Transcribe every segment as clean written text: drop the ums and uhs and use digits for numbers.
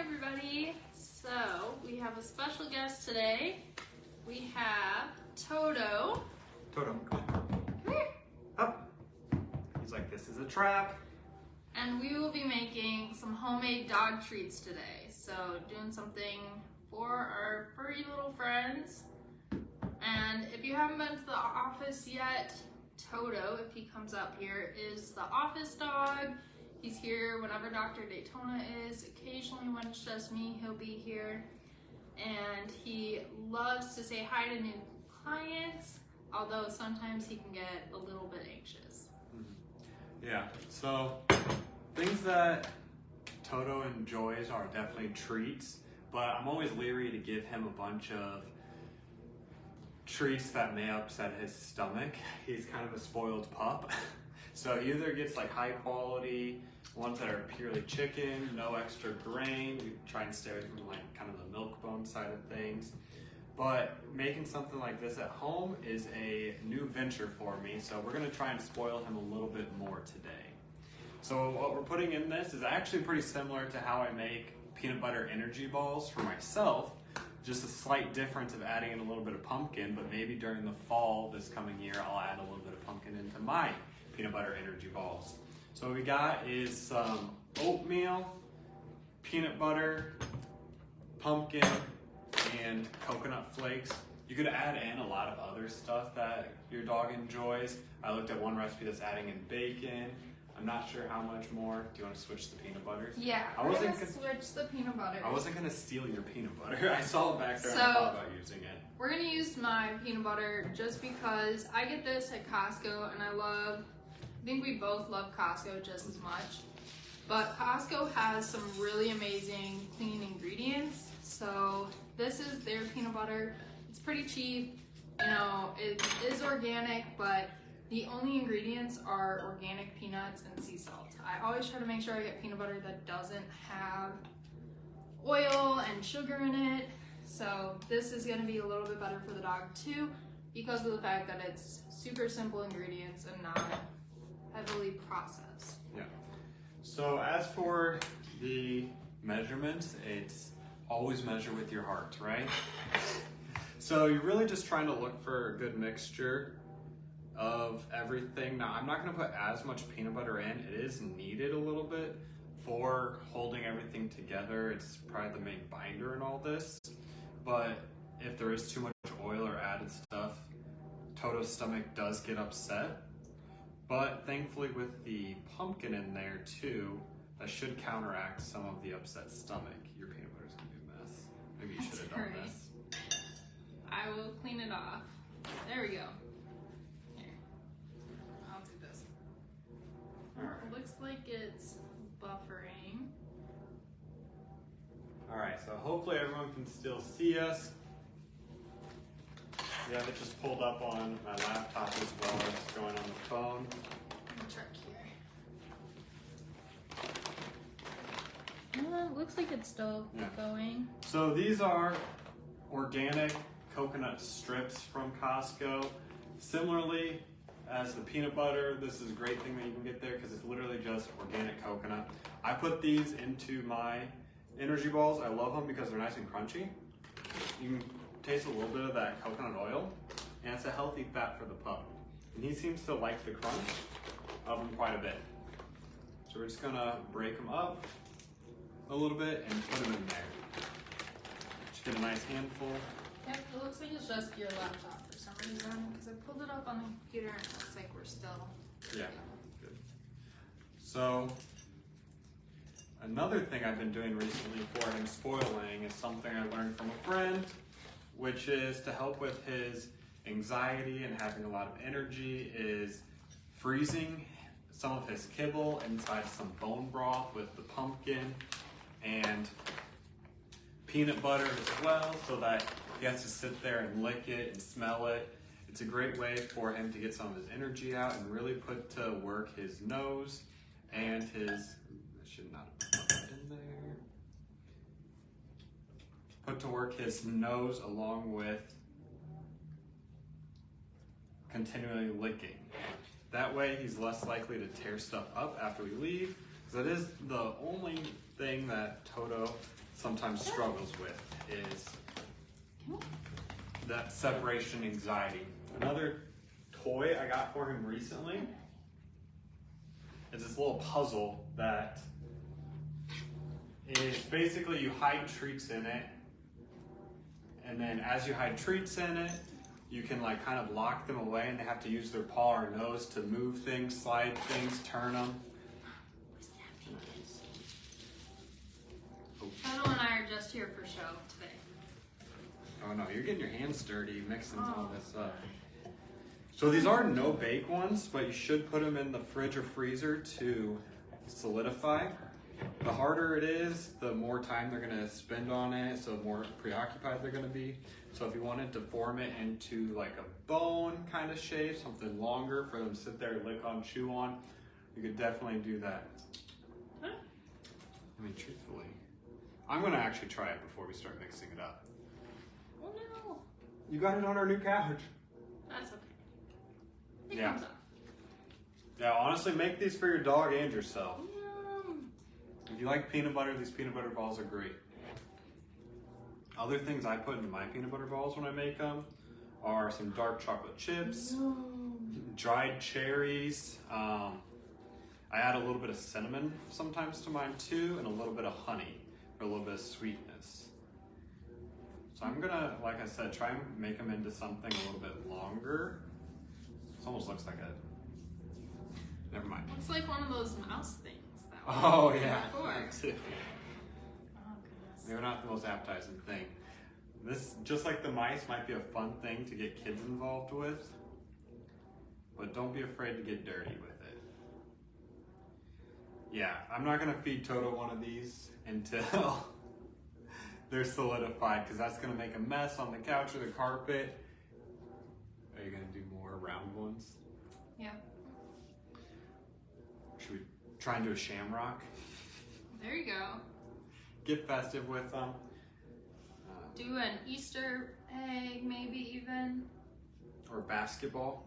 everybody. So we have a special guest today. We have Toto. Toto, come here. Up. He's like, this is a trap. And we will be making some homemade dog treats today. So doing something for our furry little friends. And if you haven't been to the office yet, Toto, if he comes up here, is the office dog. He's here whenever Dr. Daytona is. Occasionally when it's just me, he'll be here. And he loves to say hi to new clients, although sometimes he can get a little bit anxious. Yeah, so things that Toto enjoys are definitely treats, but I'm always leery to give him a bunch of treats that may upset his stomach. He's kind of a spoiled pup. So he either gets like high quality ones that are purely chicken, no extra grain. We try and stay away from like kind of the milk bone side of things. But making something like this at home is a new venture for me. So we're gonna try and spoil him a little bit more today. So what we're putting in this is actually pretty similar to how I make peanut butter energy balls for myself. Just a slight difference of adding in a little bit of pumpkin, but maybe during the fall this coming year, I'll add a little bit of pumpkin into my peanut butter energy balls. So what we got is some oatmeal, peanut butter, pumpkin, and coconut flakes. You could add in a lot of other stuff that your dog enjoys. I looked at one recipe that's adding in bacon. I'm not sure how much more. Do you want to switch the peanut butters? Yeah, we're gonna switch the peanut butter. I wasn't gonna steal your peanut butter. I saw it back there and I thought about using it. We're gonna use my peanut butter just because I get this at Costco and I think we both love Costco just as much. But Costco has some really amazing clean ingredients. So this is their peanut butter. It's pretty cheap. You know, it is organic, but the only ingredients are organic peanuts and sea salt. I always try to make sure I get peanut butter that doesn't have oil and sugar in it. So this is gonna be a little bit better for the dog too, because of the fact that it's super simple ingredients and not heavily processed. Yeah. So as for the measurements, it's always measure with your heart, right? So you're really just trying to look for a good mixture of everything. Now I'm not going to put as much peanut butter in. It is needed a little bit for holding everything together. It's probably the main binder in all this. But if there is too much oil or added stuff, Toto's stomach does get upset. But thankfully with the pumpkin in there too, that should counteract some of the upset stomach. Your peanut butter's gonna be a mess. Maybe you should have done this. I will clean it off. There we go. Here, I'll do this. All right. It looks like it's buffering. All right, so hopefully everyone can still see us. Yeah, it just pulled up on my laptop as well as going on the phone. Let me check here. It looks like it's still going. So these are organic coconut strips from Costco. Similarly as the peanut butter, this is a great thing that you can get there because it's literally just organic coconut. I put these into my energy balls. I love them because they're nice and crunchy. You can taste a little bit of that coconut oil, and it's a healthy fat for the pup. And he seems to like the crunch of them quite a bit. So we're just gonna break them up a little bit and put them in there. Just get a nice handful. Yep, it looks like it's just your laptop for some reason, because I pulled it up on the computer and it looks like we're still... Yeah, good. So, another thing I've been doing recently for him spoiling is something I learned from a friend, which is to help with his anxiety and having a lot of energy, is freezing some of his kibble inside some bone broth with the pumpkin and peanut butter as well, so that he has to sit there and lick it and smell it. It's a great way for him to get some of his energy out and really put to work his nose and his, I should not have put that in there. Put to work his nose along with continually licking. That way he's less likely to tear stuff up after we leave, because that is the only thing that Toto sometimes struggles with is that separation anxiety. Another toy I got for him recently is this little puzzle that is basically you hide treats in it, and then as you hide treats in it, you can like kind of lock them away, and they have to use their paw or nose to move things, slide things, turn them. Shadow and I are just here for show today. Oh no, you're getting your hands dirty mixing all this up. So these are no bake ones, but you should put them in the fridge or freezer to solidify. The harder it is, the more time they're gonna spend on it, so the more preoccupied they're gonna be. So if you wanted to form it into like a bone kind of shape, something longer for them to sit there, lick on, chew on, you could definitely do that. I mean, truthfully, I'm gonna actually try it before we start mixing it up. Oh no. You got it on our new couch. That's okay. It Yeah. comes off. Yeah, honestly, make these for your dog and yourself. Yum. If you like peanut butter, these peanut butter balls are great. Other things I put into my peanut butter balls when I make them are some dark chocolate chips, dried cherries. I add a little bit of cinnamon sometimes to mine too, and a little bit of honey for a little bit of sweetness. So I'm gonna, like I said, try and make them into something a little bit longer. This almost looks like a, never mind. Looks like one of those mouse things. That we Oh did yeah, before. that too. Oh goodness. They're not the most appetizing thing. This, just like the mice, might be a fun thing to get kids involved with, but don't be afraid to get dirty with it. Yeah, I'm not gonna feed Toto one of these until they're solidified, because that's gonna make a mess on the couch or the carpet. Are you gonna do more round ones? Yeah. Should we try and do a shamrock? There you go. Get festive with them. Do an Easter egg, maybe even. Or basketball.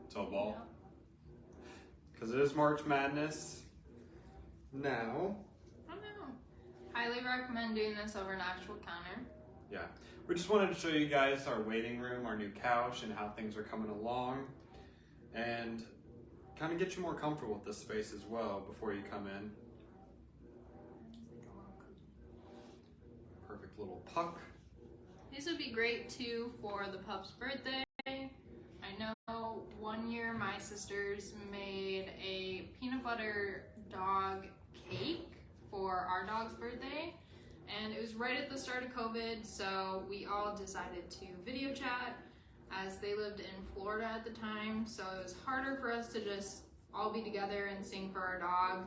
So ball. Yeah. Because it is March Madness now. I don't know. Highly recommend doing this over an actual counter. Yeah. We just wanted to show you guys our waiting room, our new couch, and how things are coming along. And kind of get you more comfortable with this space as well before you come in. Perfect little puck. These would be great too for the pup's birthday. I know one year my sisters made a peanut butter dog cake for our dog's birthday, and it was right at the start of COVID, so we all decided to video chat as they lived in Florida at the time, so it was harder for us to just all be together and sing for our dog.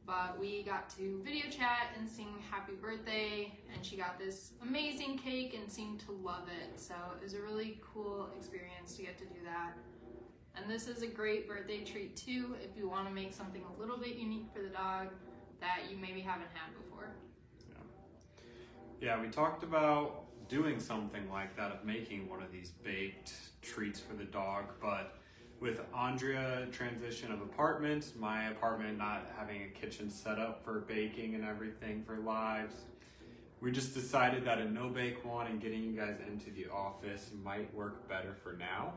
But we got to video chat and sing happy birthday, and she got this amazing cake and seemed to love it. So it was a really cool experience to get to do that. And this is a great birthday treat too if you want to make something a little bit unique for the dog that you maybe haven't had before. Yeah, we talked about doing something like that, of making one of these baked treats for the dog, but with Andrea transition of apartments, my apartment not having a kitchen set up for baking and everything for lives, we just decided that a no bake one and getting you guys into the office might work better for now.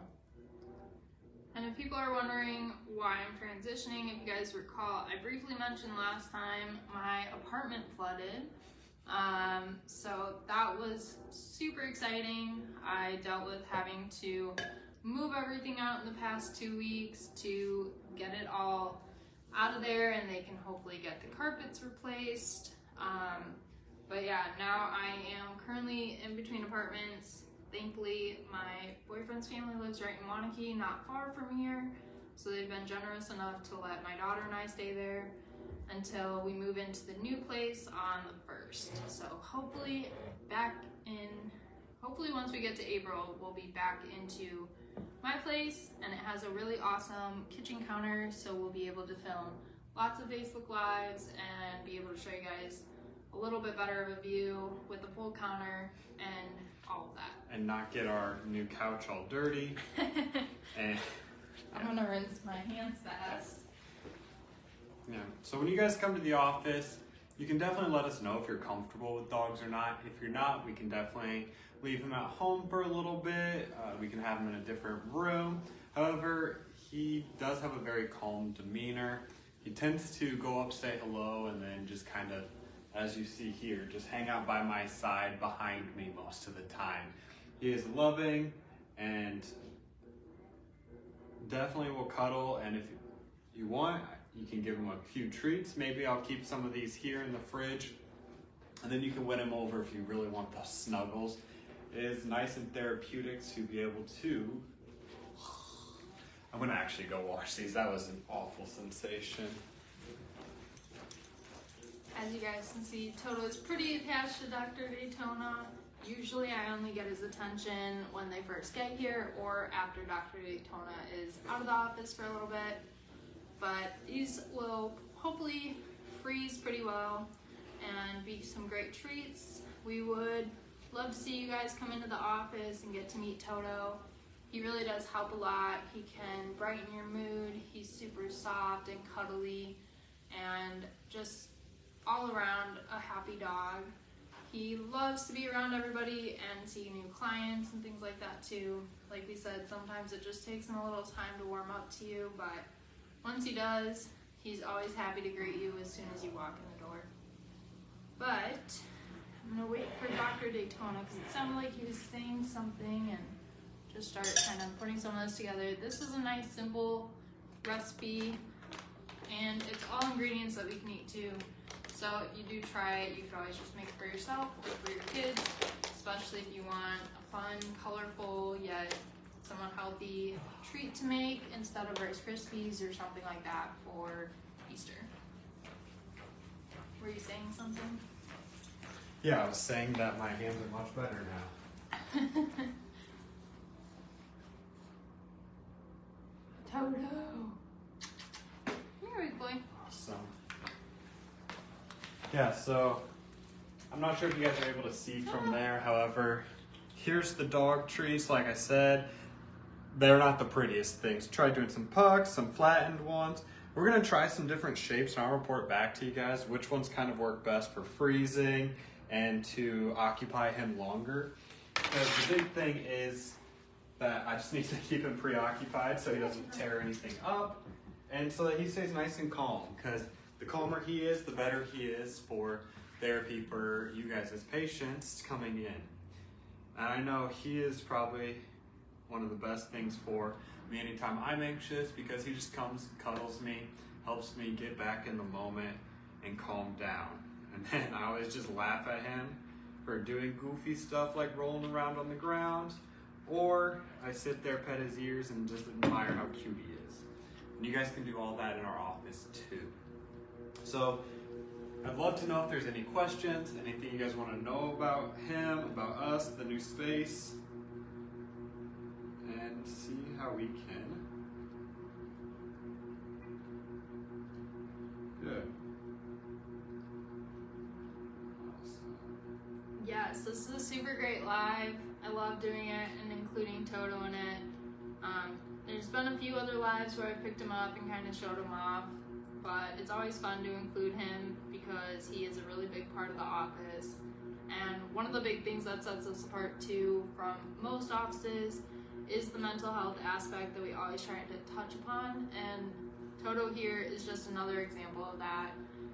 And if people are wondering why I'm transitioning, if you guys recall, I briefly mentioned last time my apartment flooded. So that was super exciting. I dealt with having to move everything out in the past 2 weeks to get it all out of there, and they can hopefully get the carpets replaced. But yeah, now I am currently in between apartments. Thankfully, my boyfriend's family lives right in Wanakee, not far from here, so they've been generous enough to let my daughter and I stay there until we move into the new place on the 1st. So hopefully once we get to April, we'll be back into my place, and it has a really awesome kitchen counter, so we'll be able to film lots of Facebook Lives and be able to show you guys a little bit better of a view with the full counter and all of that. And not get our new couch all dirty. And I'm gonna rinse my hands fast. yeah, so when you guys come to the office, You can definitely let us know if you're comfortable with dogs or not. If you're not, we can definitely leave him at home for a little bit. We can have him in a different room. However, he does have a very calm demeanor. He tends to go up, say hello, and then just kind of, as you see here, just hang out by my side behind me most of the time. He is loving and definitely will cuddle, and if you want, you can give him a few treats. Maybe I'll keep some of these here in the fridge, and then you can win him over if you really want the snuggles. It is nice and therapeutic to be able to... I'm gonna actually go wash these. That was an awful sensation. As you guys can see, Toto is pretty attached to Dr. Daytona. Usually I only get his attention when they first get here or after Dr. Daytona is out of the office for a little bit. But these will hopefully freeze pretty well and be some great treats. We would love to see you guys come into the office and get to meet Toto. He really does help a lot. He can brighten your mood. He's super soft and cuddly and just all around a happy dog. He loves to be around everybody and see new clients and things like that too. Like we said, sometimes it just takes him a little time to warm up to you, but once he does, he's always happy to greet you as soon as you walk in the door. But I'm gonna wait for Dr. Daytona because it sounded like he was saying something and just start kind of putting some of this together. This is a nice simple recipe and it's all ingredients that we can eat too. So if you do try it, you could always just make it for yourself or for your kids, especially if you want a fun, colorful, yet somewhat healthy treat to make instead of Rice Krispies or something like that for Easter. Were you saying something? Yeah, I was saying that my hands are much better now. Toto. Come here, big boy. Awesome. Yeah, so I'm not sure if you guys are able to see from there. However, here's the dog treats. Like I said, they're not the prettiest things. Tried doing some pucks, some flattened ones. We're gonna try some different shapes and I'll report back to you guys which ones kind of work best for freezing and to occupy him longer. Because the big thing is that I just need to keep him preoccupied so he doesn't tear anything up and so that he stays nice and calm. Because the calmer he is, the better he is for therapy for you guys as patients coming in. And I know he is probably one of the best things for me anytime I'm anxious because he just comes, cuddles me, helps me get back in the moment and calm down. And then I always just laugh at him for doing goofy stuff like rolling around on the ground, or I sit there, pet his ears, and just admire how cute he is. And you guys can do all that in our office too. So I'd love to know if there's any questions, anything you guys want to know about him, about us, the new space, and see how we can. Good. Awesome. Yes, this is a super great live. I love doing it and including Toto in it. There's been a few other lives where I picked him up and kind of showed him off, but it's always fun to include him because he is a really big part of the office. And one of the big things that sets us apart too from most offices is the mental health aspect that we always try to touch upon. And Toto here is just another example of that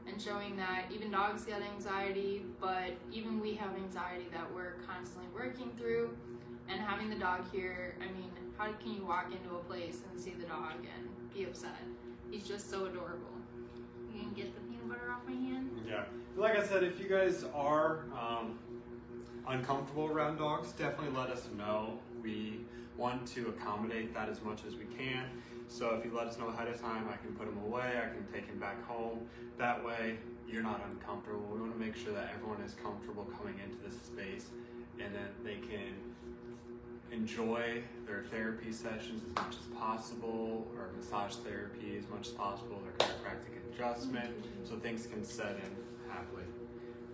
and showing that even dogs get anxiety, but even we have anxiety that we're constantly working through. And having the dog here, I mean, how can you walk into a place and see the dog and be upset? He's just so adorable. You can get the peanut butter off my hand? Yeah. Like I said, if you guys are uncomfortable around dogs, definitely let us know. We want to accommodate that as much as we can. So if you let us know ahead of time, I can put him away, I can take him back home. That way, you're not uncomfortable. We want to make sure that everyone is comfortable coming into this space and that they can enjoy their therapy sessions as much as possible, or massage therapy as much as possible, their chiropractic adjustment, so things can set in happily.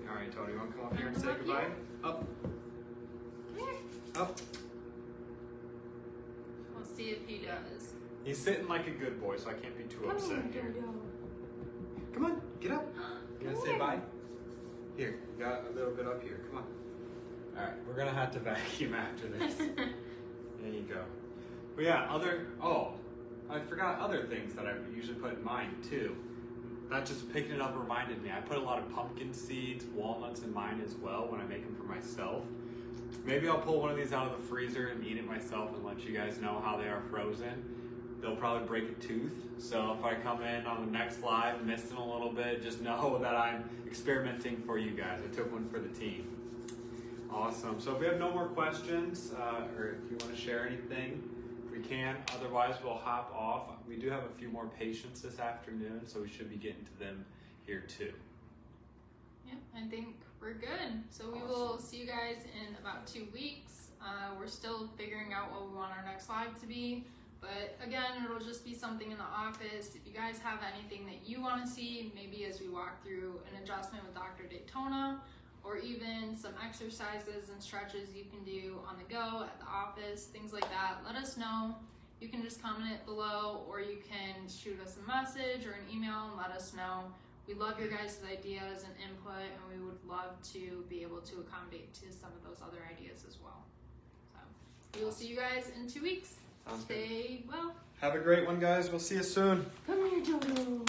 All right, Tony, you want to come up here and say goodbye? Up. Up. We'll see if he does. He's sitting like a good boy, so I can't be too upset here. Come on, get up. You gonna say bye? Here, we got a little bit up here. Come on. All right, we're gonna have to vacuum after this. There you go. But yeah, I forgot other things that I usually put in mine too. That just picking it up reminded me. I put a lot of pumpkin seeds, walnuts in mine as well when I make them for myself. Maybe I'll pull one of these out of the freezer and eat it myself and let you guys know how they are frozen. They'll probably break a tooth. So if I come in on the next live missing a little bit, just know that I'm experimenting for you guys. I took one for the team. Awesome. So if we have no more questions, or if you want to share anything, we can. Otherwise, we'll hop off. We do have a few more patients this afternoon, so we should be getting to them here too. Yeah, I think we're good. So we will see you guys in about 2 weeks. We're still figuring out what we want our next live to be. But again, it'll just be something in the office. If you guys have anything that you want to see, maybe as we walk through an adjustment with Dr. Daytona, or even some exercises and stretches you can do on the go at the office, things like that, let us know. You can just comment it below, or you can shoot us a message or an email and let us know. We love your guys' ideas and input, and we would love to be able to accommodate to some of those other ideas as well. So we will see you guys in 2 weeks. Sounds Stay well. Have a great one, guys. We'll see you soon. Come here, Jojo.